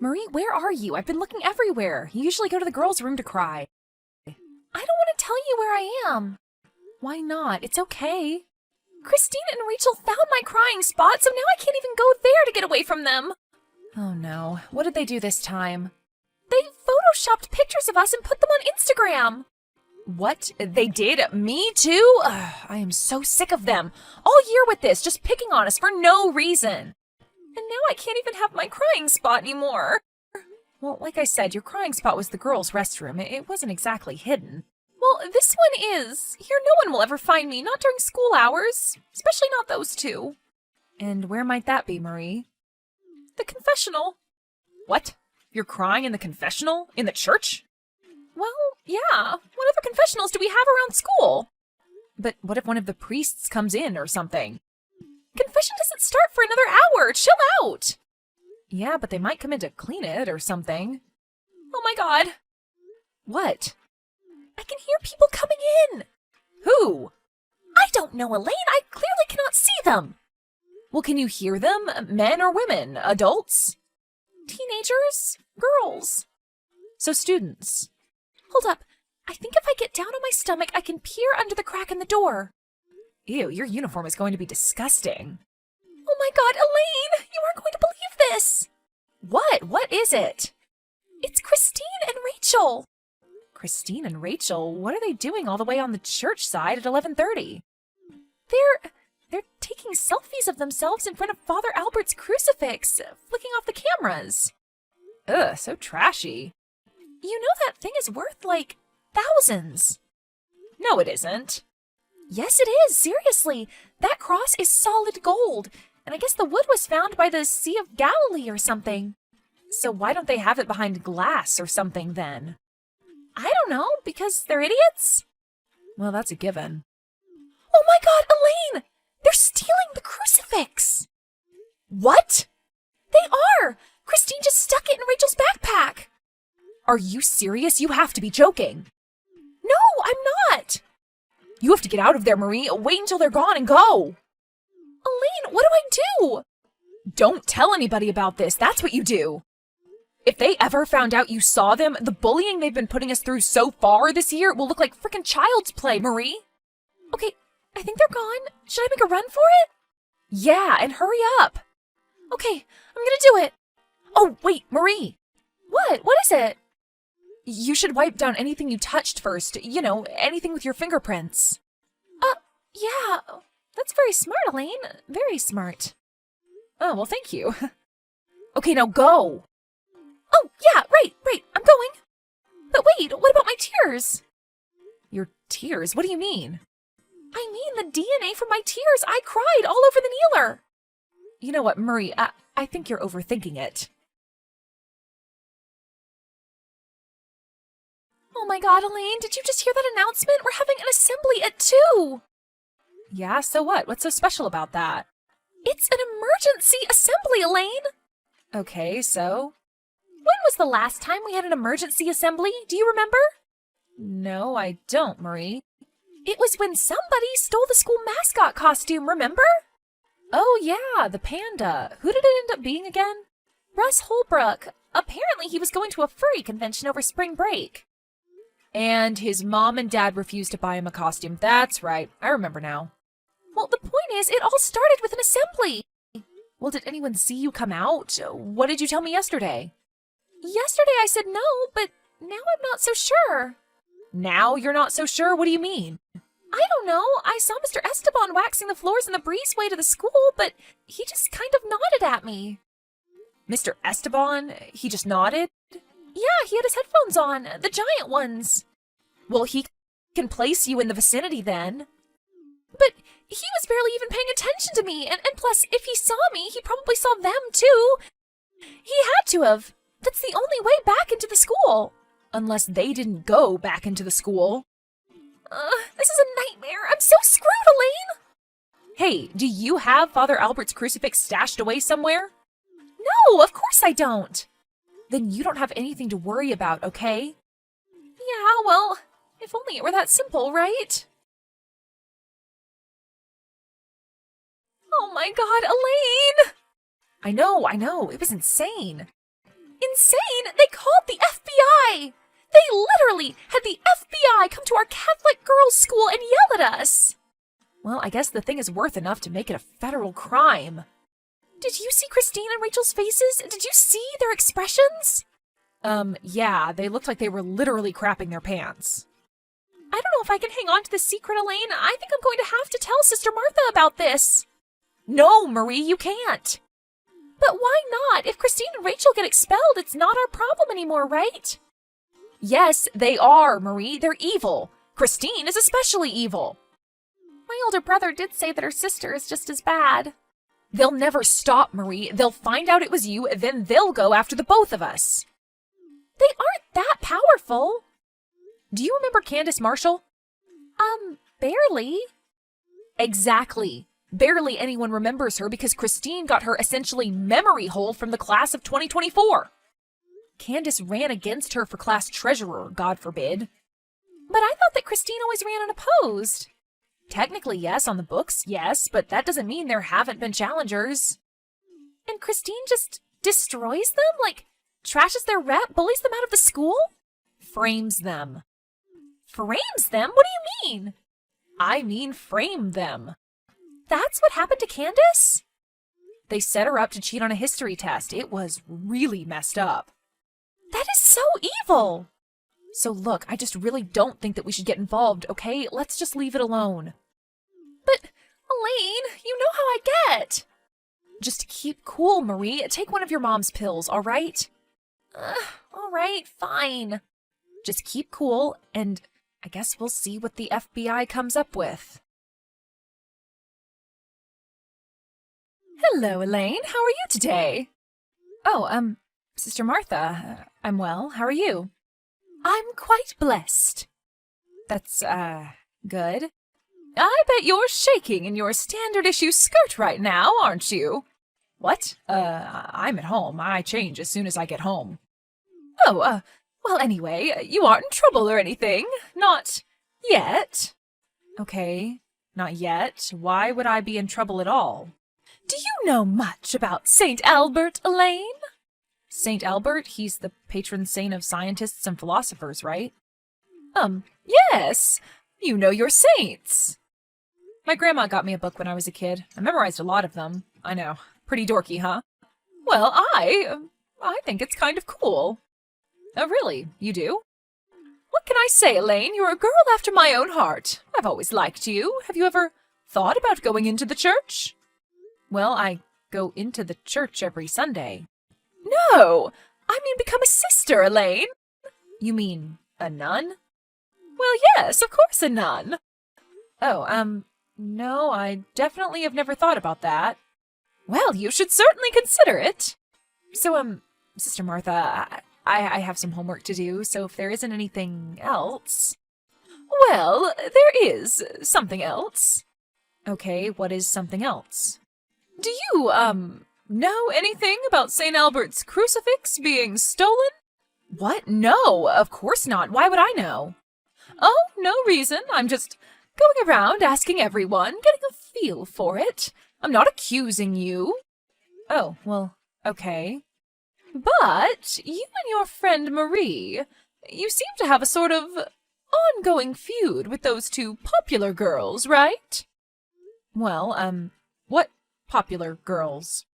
Marie, where are you? I've been looking everywhere. You usually go to the girls' room to cry. I don't want to tell you where I am. Why not? It's okay. Christine and Rachel found my crying spot, so now I can't even go there to get away from them. Oh no. What did they do this time? They photoshopped pictures of us and put them on Instagram. What? They did? Me too? Ugh, I am so sick of them. All year with this, just picking on us for no reason. And now I can't even have my crying spot anymore. Well, like I said, your crying spot was the girls' restroom. It wasn't exactly hidden. Well, this one is. Here no one will ever find me, not during school hours. Especially not those two. And where might that be, Marie? The confessional. What? You're crying in the confessional? In the church? Well, yeah. What other confessionals do we have around school? But what if one of the priests comes in or something? Confession doesn't start for another hour. Chill out. Yeah, but they might come in to clean it or something. Oh my god. What? I can hear people coming in. Who? I don't know, Elaine. I clearly cannot see them. Well, can you hear them? Men or women? Adults? Teenagers? Girls? So students. Hold up. I think if I get down on my stomach, I can peer under the crack in the door. Ew, your uniform is going to be disgusting. Oh my god, Elaine! You aren't going to believe this! What? What is it? It's Christine and Rachel. Christine and Rachel? What are they doing all the way on the church side at 11:30? They're taking selfies of themselves in front of Father Albert's crucifix, flicking off the cameras. Ugh, so trashy. You know that thing is worth, like, thousands. No, it isn't. Yes, it is, seriously. That cross is solid gold, and I guess the wood was found by the Sea of Galilee or something. So why don't they have it behind glass or something then? I don't know, because they're idiots? Well, that's a given. Oh my god, Elaine! They're stealing the crucifix! What? They are! Christine just stuck it in Rachel's backpack! Are you serious? You have to be joking. No, I'm not! You have to get out of there, Marie. Wait until they're gone and go. Elaine, what do I do? Don't tell anybody about this. That's what you do. If they ever found out you saw them, the bullying they've been putting us through so far this year will look like frickin' child's play, Marie. Okay, I think they're gone. Should I make a run for it? Yeah, and hurry up. Okay, I'm gonna do it. Oh, wait, Marie. What? What is it? You should wipe down anything you touched first. You know, anything with your fingerprints. Yeah. That's very smart, Elaine. Very smart. Oh, well, thank you. Okay, now go. Oh, yeah, right. I'm going. But wait, what about my tears? Your tears? What do you mean? I mean the DNA from my tears. I cried all over the kneeler. You know what, Marie, I think you're overthinking it. Oh my god, Elaine, did you just hear that announcement? We're having an assembly at 2. Yeah, so what? What's so special about that? It's an emergency assembly, Elaine! Okay, so? When was the last time we had an emergency assembly? Do you remember? No, I don't, Marie. It was when somebody stole the school mascot costume, remember? Oh yeah, the panda. Who did it end up being again? Russ Holbrook. Apparently he was going to a furry convention over spring break. And his mom and dad refused to buy him a costume. That's right. I remember now. Well, the point is, it all started with an assembly. Well, did anyone see you come out? What did you tell me yesterday? Yesterday I said no, but now I'm not so sure. Now you're not so sure? What do you mean? I don't know. I saw Mr. Esteban waxing the floors in the breezeway to the school, but he just kind of nodded at me. Mr. Esteban? He just nodded? Yeah, he had his headphones on, the giant ones. Well, he can place you in the vicinity then. But he was barely even paying attention to me, and plus, if he saw me, he probably saw them too. He had to have. That's the only way back into the school. Unless they didn't go back into the school. This is a nightmare. I'm so screwed, Elaine. Hey, do you have Father Albert's crucifix stashed away somewhere? No, of course I don't. Then you don't have anything to worry about, okay? Yeah, well, if only it were that simple, right? Oh my god, Elaine! I know, it was insane. Insane! They called the FBI! They literally had the FBI come to our Catholic girls' school and yell at us! Well, I guess the thing is worth enough to make it a federal crime. Did you see Christine and Rachel's faces? Did you see their expressions? Yeah, they looked like they were literally crapping their pants. I don't know if I can hang on to this secret, Elaine. I think I'm going to have to tell Sister Martha about this. No, Marie, you can't. But why not? If Christine and Rachel get expelled, it's not our problem anymore, right? Yes, they are, Marie. They're evil. Christine is especially evil. My older brother did say that her sister is just as bad. They'll never stop, Marie. They'll find out it was you, then they'll go after the both of us. They aren't that powerful. Do you remember Candace Marshall? Barely. Exactly. Barely anyone remembers her because Christine got her essentially memory hole from the class of 2024. Candace ran against her for class treasurer, God forbid. But I thought that Christine always ran unopposed. Technically, yes, on the books, yes, but that doesn't mean there haven't been challengers. And Christine just destroys them? Like, trashes their rep, bullies them out of the school? Frames them. Frames them? What do you mean? I mean frame them. That's what happened to Candace? They set her up to cheat on a history test. It was really messed up. That is so evil. So look, I just really don't think that we should get involved, okay? Let's just leave it alone. But, Elaine, you know how I get. Just keep cool, Marie. Take one of your mom's pills, all right? All right, fine. Just keep cool, and I guess we'll see what the FBI comes up with. Hello, Elaine. How are you today? Oh, Sister Martha. I'm well. How are you? I'm quite blessed. That's, good. I bet you're shaking in your standard issue skirt right now, aren't you? What? I'm at home. I change as soon as I get home. Oh, well, anyway, you aren't in trouble or anything. Not yet. Okay, not yet. Why would I be in trouble at all? Do you know much about St. Albert, Elaine? St. Albert? He's the patron saint of scientists and philosophers, right? Yes. You know your saints. My grandma got me a book when I was a kid. I memorized a lot of them. I know. Pretty dorky, huh? Well, I think it's kind of cool. Oh, really? You do? What can I say, Elaine? You're a girl after my own heart. I've always liked you. Have you ever thought about going into the church? Well, I go into the church every Sunday. No! I mean become a sister, Elaine. You mean a nun? Well, yes, of course a nun. Oh, no, I definitely have never thought about that. Well, you should certainly consider it. So, Sister Martha, I have some homework to do, so if there isn't anything else... Well, there is something else. Okay, what is something else? Do you, know anything about St. Albert's crucifix being stolen? What? No, of course not. Why would I know? Oh, no reason. I'm just going around asking everyone, getting a feel for it. I'm not accusing you. Oh, well, okay. But you and your friend Marie, you seem to have a sort of ongoing feud with those two popular girls, right? Well, what popular girls?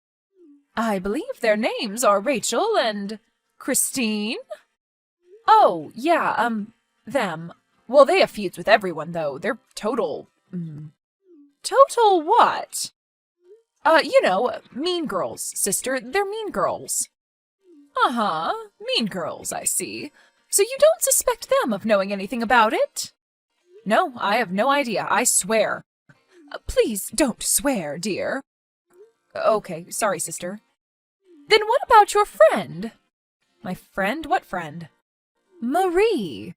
I believe their names are Rachel and Christine. Oh, yeah, them. Well, they have feuds with everyone, though. They're total... Total what? You know, mean girls, sister. They're mean girls. Uh-huh. Mean girls, I see. So you don't suspect them of knowing anything about it? No, I have no idea, I swear. Please don't swear, dear. Okay, sorry, sister. Then what about your friend? My friend? What friend? Marie.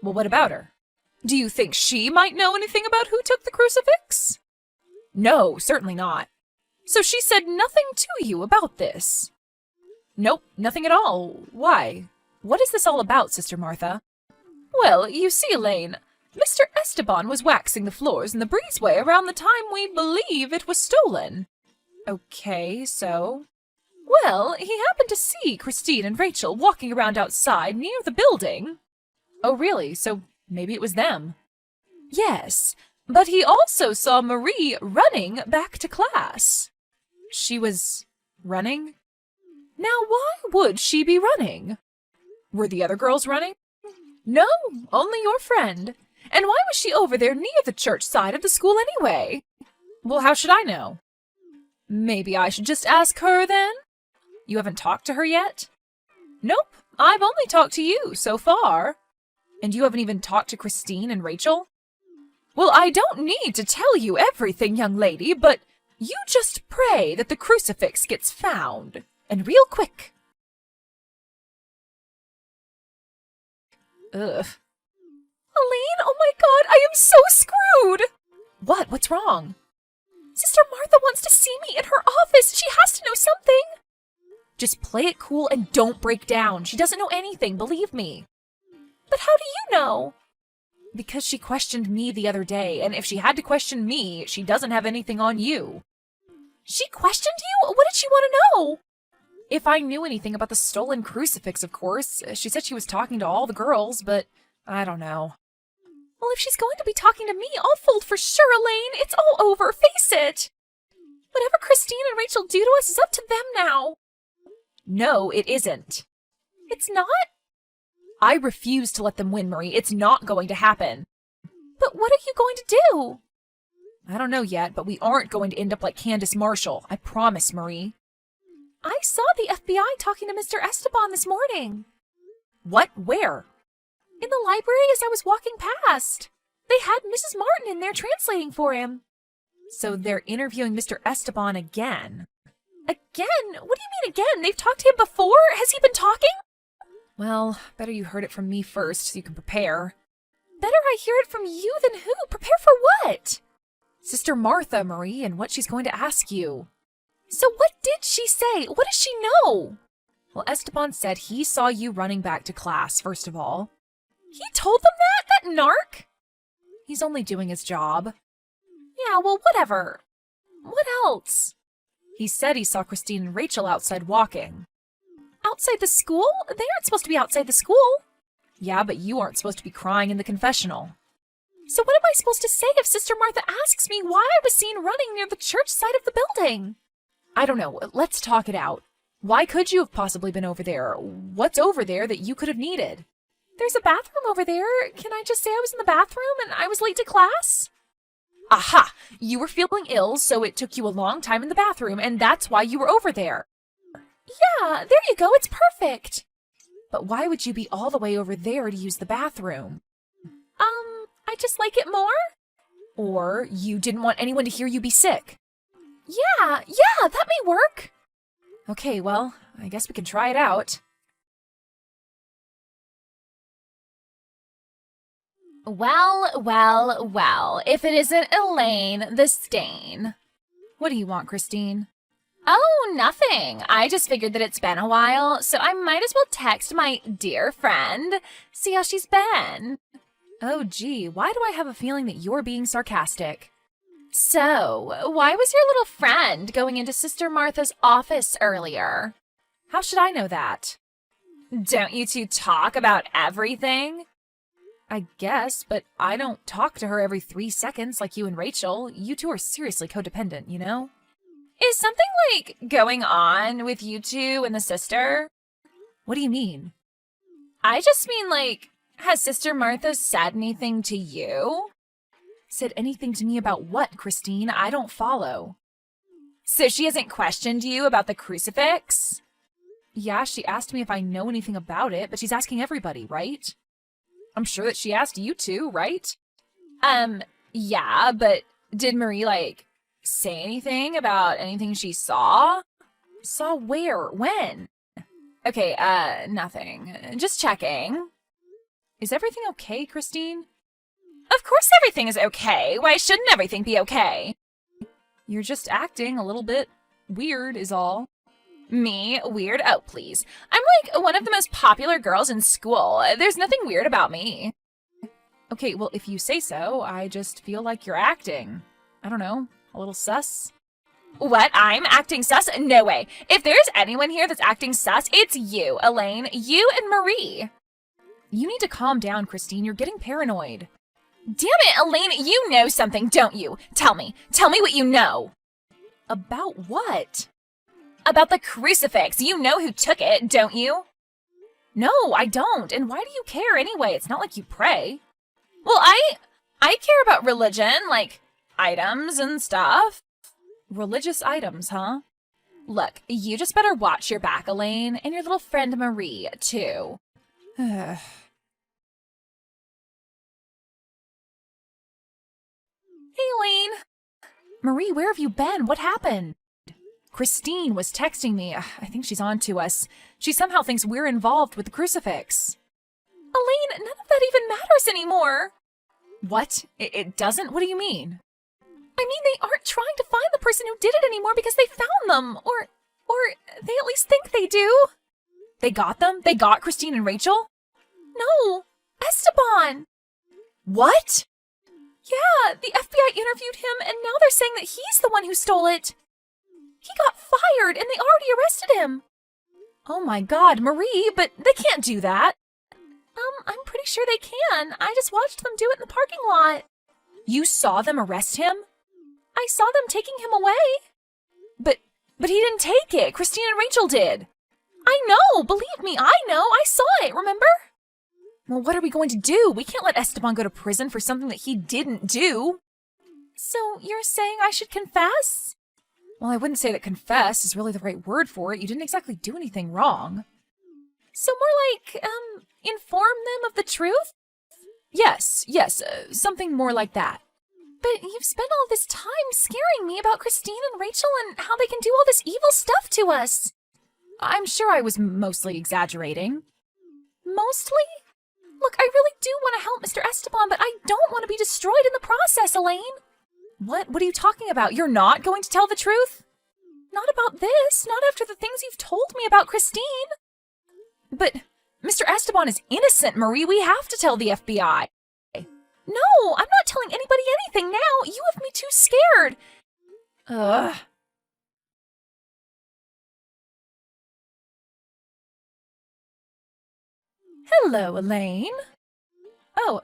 Well, what about her? Do you think she might know anything about who took the crucifix? No, certainly not. So she said nothing to you about this? Nope, nothing at all. Why? What is this all about, Sister Martha? Well, you see, Elaine, Mr. Esteban was waxing the floors in the breezeway around the time we believe it was stolen. Okay, so? Well, he happened to see Christine and Rachel walking around outside near the building. Oh, really? So maybe it was them. Yes, but he also saw Marie running back to class. She was running? Now, why would she be running? Were the other girls running? No, only your friend. And why was she over there near the church side of the school anyway? Well, how should I know? Maybe I should just ask her then? You haven't talked to her yet? Nope, I've only talked to you so far. And you haven't even talked to Christine and Rachel? Well, I don't need to tell you everything, young lady, but you just pray that the crucifix gets found, and real quick. Ugh. Elaine, oh my god, I am so screwed! What? What's wrong? Sister Martha wants to see me in her office. She has to know something. Just play it cool and don't break down. She doesn't know anything, believe me. But how do you know? Because she questioned me the other day, and if she had to question me, she doesn't have anything on you. She questioned you? What did she want to know? If I knew anything about the stolen crucifix, of course. She said she was talking to all the girls, but I don't know. Well, if she's going to be talking to me, I'll fold for sure, Elaine. It's all over, face it. Whatever Christine and Rachel do to us is up to them now. No, it isn't. It's not? I refuse to let them win, Marie. It's not going to happen. But what are you going to do? I don't know yet, but we aren't going to end up like Candace Marshall. I promise, Marie. I saw the FBI talking to Mr. Esteban this morning. What? Where? In the library as I was walking past. They had Mrs. Martin in there translating for him. So they're interviewing Mr. Esteban again. Again? What do you mean again? They've talked to him before? Has he been talking? Well, better you heard it from me first so you can prepare. Better I hear it from you than who? Prepare for what? Sister Martha, Marie, and what she's going to ask you. So what did she say? What does she know? Well, Esteban said he saw you running back to class, first of all. He told them that? That narc? He's only doing his job. Yeah, well, whatever. What else? He said he saw Christine and Rachel outside walking. Outside the school? They aren't supposed to be outside the school. Yeah, but you aren't supposed to be crying in the confessional. So what am I supposed to say if Sister Martha asks me why I was seen running near the church side of the building? I don't know. Let's talk it out. Why could you have possibly been over there? What's over there that you could have needed? There's a bathroom over there. Can I just say I was in the bathroom and I was late to class? Aha! You were feeling ill, so it took you a long time in the bathroom, and that's why you were over there. Yeah, there you go. It's perfect. But why would you be all the way over there to use the bathroom? I just like it more. Or you didn't want anyone to hear you be sick. Yeah, that may work. Okay, well, I guess we can try it out. Well, if it isn't Elaine the Stain. What do you want, Christine? Oh, nothing. I just figured that it's been a while, so I might as well text my dear friend, see how she's been. Oh, gee, why do I have a feeling that you're being sarcastic? So, why was your little friend going into Sister Martha's office earlier? How should I know that? Don't you two talk about everything? I guess, but I don't talk to her every 3 seconds like you and Rachel. You two are seriously codependent, you know? Is something, like, going on with you two and the sister? What do you mean? I just mean, like, has Sister Martha said anything to you? Said anything to me about what, Christine? I don't follow. So she hasn't questioned you about the crucifix? Yeah, she asked me if I know anything about it, but she's asking everybody, right? I'm sure that she asked you too, right? Yeah, but did Marie, like, say anything about anything she saw? Saw where? When? Okay, nothing. Just checking. Is everything okay, Christine? Of course everything is okay. Why shouldn't everything be okay? You're just acting a little bit weird is all. Me? Weird? Oh, please. I'm like one of the most popular girls in school. There's nothing weird about me. Okay, well, if you say so, I just feel like you're acting. I don't know, a little sus? What? I'm acting sus? No way. If there's anyone here that's acting sus, it's you, Elaine. You and Marie. You need to calm down, Christine. You're getting paranoid. Damn it, Elaine, you know something, don't you? Tell me what you know. About what? About the crucifix. You know who took it, don't you? No, I don't. And why do you care anyway? It's not like you pray. Well, I care about religion, like items and stuff. Religious items, huh? Look, you just better watch your back, Elaine, and your little friend Marie, too. Hey, Elaine. Marie, where have you been? What happened? Christine was texting me. I think she's on to us. She somehow thinks we're involved with the crucifix. Elaine, none of that even matters anymore. What? It doesn't? What do you mean? I mean, they aren't trying to find the person who did it anymore because they found them. Or they at least think they do. They got them? They got Christine and Rachel? No, Esteban. What? Yeah, the FBI interviewed him, and now they're saying that he's the one who stole it. He got fired, and they already arrested him. Oh my God, Marie, but they can't do that. I'm pretty sure they can. I just watched them do it in the parking lot. You saw them arrest him? I saw them taking him away. But he didn't take it. Christine and Rachel did. I know, believe me, I know. I saw it, remember? Well, what are we going to do? We can't let Esteban go to prison for something that he didn't do. So you're saying I should confess? Well, I wouldn't say that confess is really the right word for it. You didn't exactly do anything wrong. So more like, inform them of the truth? Yes, something more like that. But you've spent all this time scaring me about Christine and Rachel and how they can do all this evil stuff to us. I'm sure I was mostly exaggerating. Mostly? Look, I really do want to help Mr. Esteban, but I don't want to be destroyed in the process, Elaine. What are you talking about? You're not going to tell the truth? Not about this, not after the things you've told me about Christine. But Mr. Esteban is innocent, Marie. We have to tell the FBI. No, I'm not telling anybody anything now. You have me too scared. Ugh. Hello, Elaine. Oh,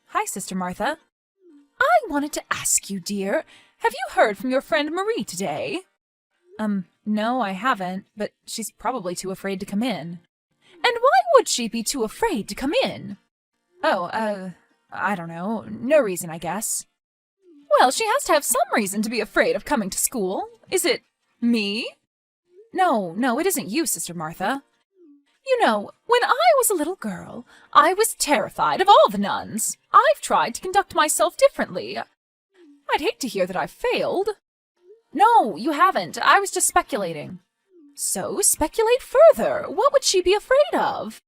hi, Sister Martha. I wanted to ask you, dear, have you heard from your friend Marie today? No, I haven't, but she's probably too afraid to come in. And why would she be too afraid to come in? Oh, I don't know. No reason, I guess. Well, she has to have some reason to be afraid of coming to school. Is it me? No, it isn't you, Sister Martha. You know, when I was a little girl, I was terrified of all the nuns. I've tried to conduct myself differently. I'd hate to hear that I've failed. No, you haven't. I was just speculating. So, speculate further. What would she be afraid of?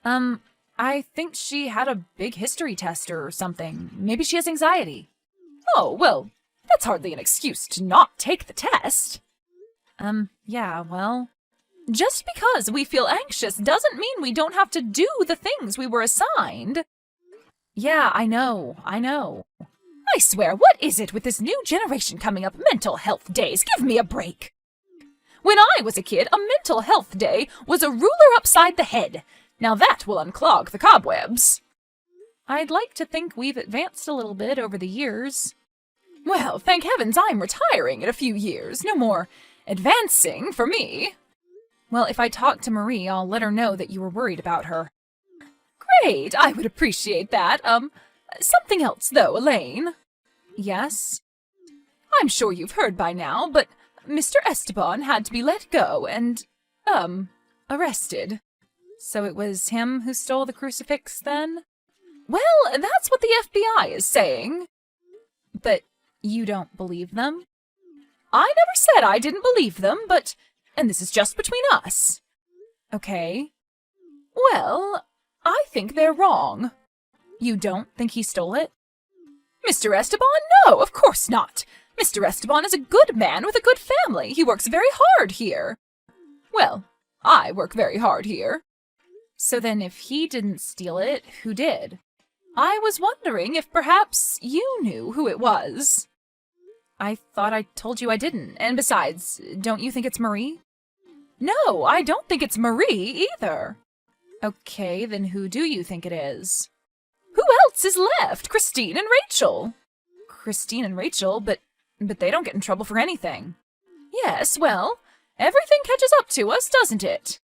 I think she had a big history test or something. Maybe she has anxiety. Oh, well, that's hardly an excuse to not take the test. Yeah, well, just because we feel anxious doesn't mean we don't have to do the things we were assigned. Yeah, I know. I swear, what is it with this new generation coming up? Mental health days, give me a break. When I was a kid, a mental health day was a ruler upside the head. Now that will unclog the cobwebs. I'd like to think we've advanced a little bit over the years. Well, thank heavens I'm retiring in a few years. No more advancing for me. Well, if I talk to Marie, I'll let her know that you were worried about her. Great, I would appreciate that. Something else, though, Elaine. Yes? I'm sure you've heard by now, but Mr. Esteban had to be let go and, arrested. So it was him who stole the crucifix, then? Well, that's what the FBI is saying. But you don't believe them? I never said I didn't believe them, but... And this is just between us. Okay. Well, I think they're wrong. You don't think he stole it? Mr. Esteban? No, of course not. Mr. Esteban is a good man with a good family. He works very hard here. Well, I work very hard here. So then if he didn't steal it, who did? I was wondering if perhaps you knew who it was. I thought I told you I didn't. And besides, don't you think it's Marie? No, I don't think it's Marie either. Okay, then who do you think it is? Who else is left? Christine and Rachel. Christine and Rachel, but they don't get in trouble for anything. Yes, well, everything catches up to us, doesn't it?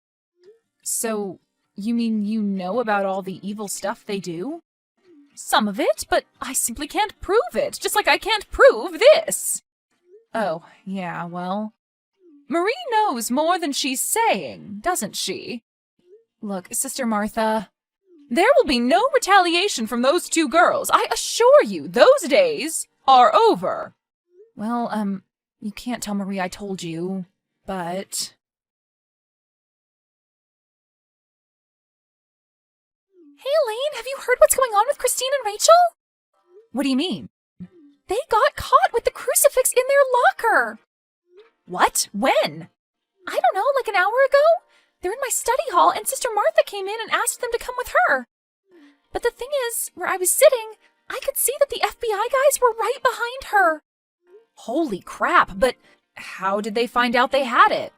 So, you mean you know about all the evil stuff they do? Some of it, but I simply can't prove it, just like I can't prove this. Oh, yeah, well, Marie knows more than she's saying, doesn't she? Look, Sister Martha, there will be no retaliation from those two girls. I assure you, those days are over. Well, you can't tell Marie I told you, but... Hey, Elaine, have you heard what's going on with Christine and Rachel? What do you mean? They got caught with the crucifix in their locker. What? When? I don't know, like an hour ago? They're in my study hall, and Sister Martha came in and asked them to come with her. But the thing is, where I was sitting, I could see that the FBI guys were right behind her. Holy crap, but how did they find out they had it?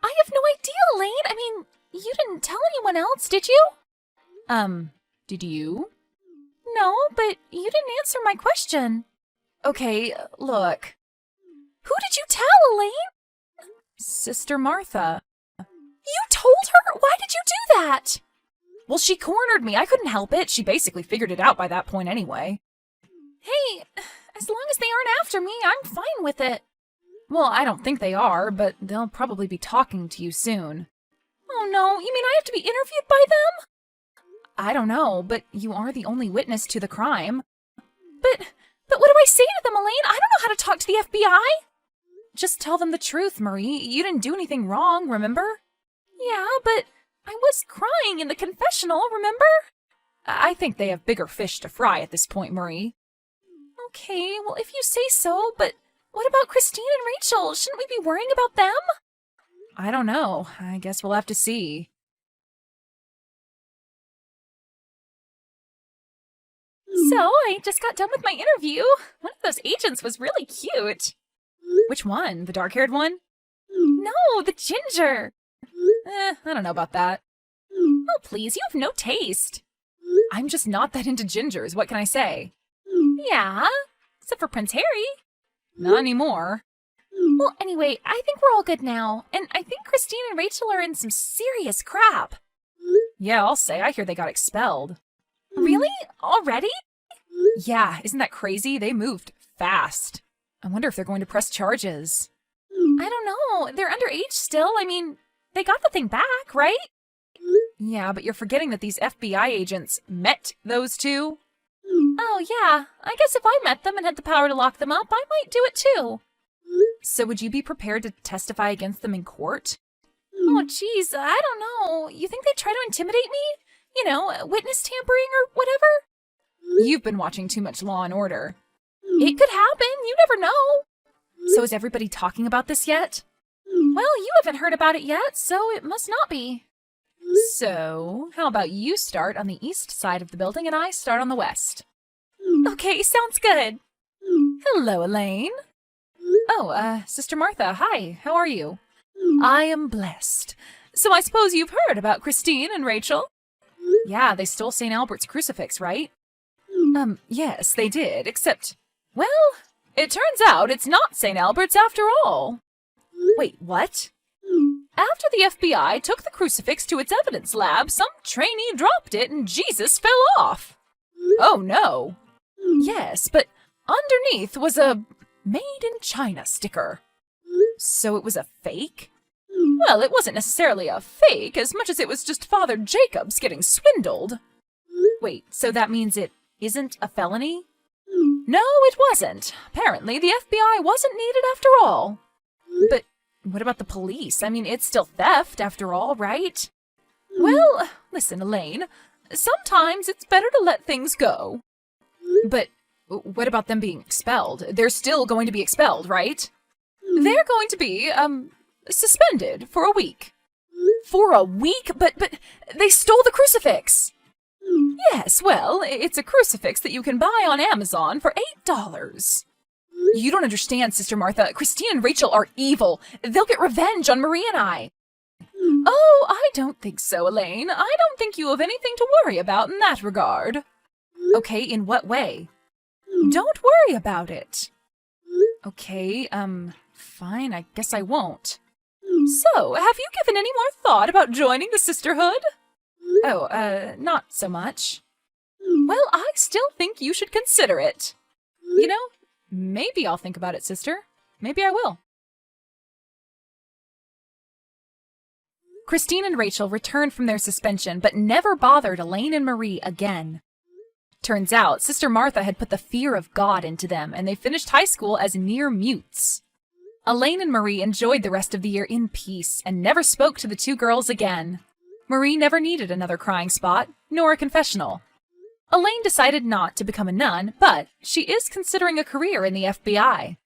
I have no idea, Elaine. I mean, you didn't tell anyone else, did you? Did you? No, but you didn't answer my question. Okay, look. Who did you tell, Elaine? Sister Martha. You told her? Why did you do that? Well, she cornered me. I couldn't help it. She basically figured it out by that point anyway. Hey, as long as they aren't after me, I'm fine with it. Well, I don't think they are, but they'll probably be talking to you soon. Oh no, you mean I have to be interviewed by them? I don't know, but you are the only witness to the crime. But what do I say to them, Elaine? I don't know how to talk to the FBI. Just tell them the truth, Marie. You didn't do anything wrong, remember? Yeah, but I was crying in the confessional, remember? I think they have bigger fish to fry at this point, Marie. Okay, well, if you say so, but what about Christine and Rachel? Shouldn't we be worrying about them? I don't know. I guess we'll have to see. So, I just got done with my interview. One of those agents was really cute. Which one? The dark-haired one? No, the ginger. I don't know about that. Oh, please, you have no taste. I'm just not that into gingers, what can I say? Yeah, except for Prince Harry. Not anymore. Well, anyway, I think we're all good now, and I think Christine and Rachel are in some serious crap. Yeah, I'll say, I hear they got expelled. Really? Already? Yeah, isn't that crazy? They moved fast. I wonder if they're going to press charges. I don't know. They're underage still. I mean, they got the thing back, right? Yeah, but you're forgetting that these FBI agents met those two. Oh, yeah. I guess if I met them and had the power to lock them up, I might do it too. So would you be prepared to testify against them in court? Oh, geez, I don't know. You think they'd try to intimidate me? You know, witness tampering or whatever? You've been watching too much Law and Order. It could happen. You never know. So is everybody talking about this yet? Well, you haven't heard about it yet, so it must not be. So, how about you start on the east side of the building and I start on the west? Okay, sounds good. Hello, Elaine. Oh, Sister Martha, hi, how are you? I am blessed. So I suppose you've heard about Christine and Rachel? Yeah, they stole St. Albert's crucifix, right? Yes, they did, except, well, it turns out it's not St. Albert's after all. Wait, what? After the FBI took the crucifix to its evidence lab, some trainee dropped it and Jesus fell off. Oh, no. Yes, but underneath was a Made in China sticker. So it was a fake? Well, it wasn't necessarily a fake as much as it was just Father Jacobs getting swindled. Wait, so that means it isn't a felony? No, it wasn't. Apparently, the FBI wasn't needed after all. But what about the police? I mean, it's still theft after all, right? Well, listen, Elaine. Sometimes it's better to let things go. But what about them being expelled? They're still going to be expelled, right? They're going to be, suspended for a week. For a week? But they stole the crucifix! Yes, well, it's a crucifix that you can buy on Amazon for $8. You don't understand, Sister Martha. Christine and Rachel are evil. They'll get revenge on Marie and I. Oh, I don't think so, Elaine. I don't think you have anything to worry about in that regard. Okay, in what way? Don't worry about it. Okay, fine, I guess I won't. So, have you given any more thought about joining the sisterhood? Oh, not so much. Well, I still think you should consider it. You know, maybe I'll think about it, sister. Maybe I will. Christine and Rachel returned from their suspension, but never bothered Elaine and Marie again. Turns out, Sister Martha had put the fear of God into them, and they finished high school as near mutes. Elaine and Marie enjoyed the rest of the year in peace and never spoke to the two girls again. Marie never needed another crying spot, nor a confessional. Elaine decided not to become a nun, but she is considering a career in the FBI.